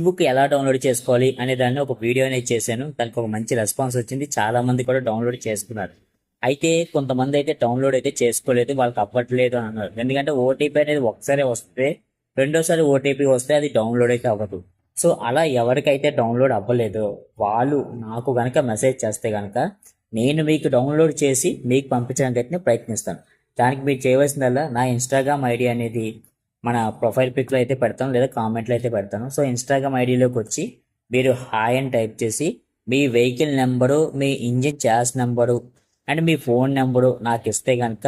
Book ఎలా download చేసుకోవాలి అనే దాన్ని ఒక వీడియో అనేది చేశాను. దానికి ఒక మంచి రెస్పాన్స్ వచ్చింది. చాలా మంది కూడా డౌన్లోడ్ చేసుకున్నారు. అయితే కొంతమంది అయితే డౌన్లోడ్ అయితే చేసుకోలేదు, వాళ్ళకి అవ్వట్లేదు అని అన్నారు. ఎందుకంటే ఓటీపీ అనేది ఒకసారి వస్తే, రెండోసారి ఓటీపీ వస్తే అది డౌన్లోడ్ అయితే అవ్వదు. సో అలా ఎవరికైతే డౌన్లోడ్ అవ్వలేదో వాళ్ళు నాకు గనక మెసేజ్ చేస్తే గనక నేను మీకు డౌన్లోడ్ చేసి మీకు పంపించడానికి అయితే ప్రయత్నిస్తాను. దానికి మీరు చేయవలసిందల్లా నా ఇన్స్టాగ్రామ్ ఐడి అనేది మన ప్రొఫైల్ పిక్లో అయితే పెడతాను, లేదా కామెంట్లో అయితే పెడతాను. సో ఇన్స్టాగ్రామ్ ఐడిలోకి వచ్చి మీరు హాయ్ అని టైప్ చేసి మీ వెహికల్ నెంబరు, మీ ఇంజిన్ ఛార్జ్ నెంబరు అండ్ మీ ఫోన్ నెంబరు నాకు ఇస్తే కనుక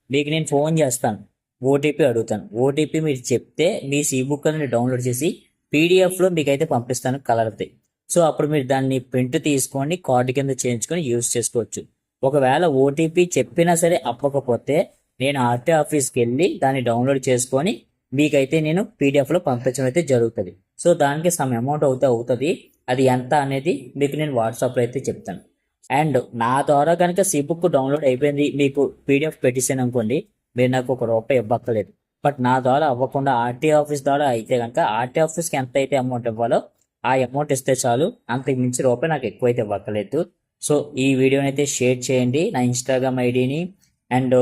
మీకు నేను ఫోన్ చేస్తాను, ఓటీపీ అడుగుతాను. ఓటీపీ మీరు చెప్తే మీ బుక్ అనేది డౌన్లోడ్ చేసి పీడిఎఫ్లో మీకు అయితే పంపిస్తాను కలర్ది. సో అప్పుడు మీరు దాన్ని ప్రింట్ తీసుకొని కార్డు కింద చేయించుకొని యూజ్ చేసుకోవచ్చు. ఒకవేళ ఓటీపీ చెప్పినా సరే అవ్వకపోతే నేను ఆర్టీ ఆఫీస్కి వెళ్ళి దాన్ని డౌన్లోడ్ చేసుకొని మీకైతే నేను పీడిఎఫ్లో పంపించడం అయితే జరుగుతుంది. సో దానికి సమ్ అమౌంట్ అవుతుంది. అది ఎంత అనేది మీకు నేను వాట్సాప్లో అయితే చెప్తాను. అండ్ నా ద్వారా కనుక బుక్ డౌన్లోడ్ అయిపోయింది, మీకు పీడిఎఫ్ పెట్టేసాను అనుకోండి, మీరు నాకు ₹1 ఇవ్వక్కర్లేదు. బట్ నా ద్వారా అవ్వకుండా ఆర్టీ ఆఫీస్ ద్వారా అయితే కనుక ఆర్టీ ఆఫీస్కి ఎంత అయితే అమౌంట్ ఇవ్వాలో ఆ అమౌంట్ ఇస్తే చాలు, అంతకు మించి రూపాయి నాకు ఎక్కువైతే ఇవ్వక్కర్లేదు. సో ఈ వీడియోని అయితే షేర్ చేయండి. నా ఇన్స్టాగ్రామ్ ఐడిని అండ్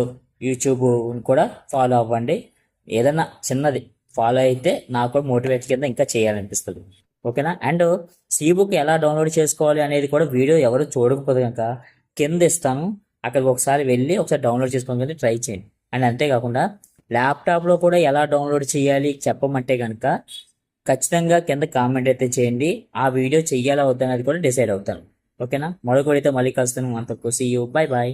యూట్యూబ్ కూడా ఫాలో అవ్వండి. ఏదన్నా చిన్నది ఫాలో అయితే నాకు కూడా మోటివేట్ కింద ఇంకా చేయాలనిపిస్తుంది. ఓకేనా? అండ్ బుక్ ఎలా డౌన్లోడ్ చేసుకోవాలి అనేది కూడా వీడియో ఎవరు చూడకపోతే కనుక కింద ఇస్తాను, అక్కడికి ఒకసారి వెళ్ళి ఒకసారి డౌన్లోడ్ చేసుకోవడానికి ట్రై చేయండి. అండ్ అంతేకాకుండా ల్యాప్టాప్లో కూడా ఎలా డౌన్లోడ్ చేయాలి చెప్పమంటే కనుక ఖచ్చితంగా కింద కామెంట్ అయితే చేయండి. ఆ వీడియో చెయ్యాలా వద్దనేది కూడా డిసైడ్ అవుతాను. ఓకేనా? మరొకటి అయితే మళ్ళీ కలుస్తాను. అంతకు సీ యూ, బై బాయ్.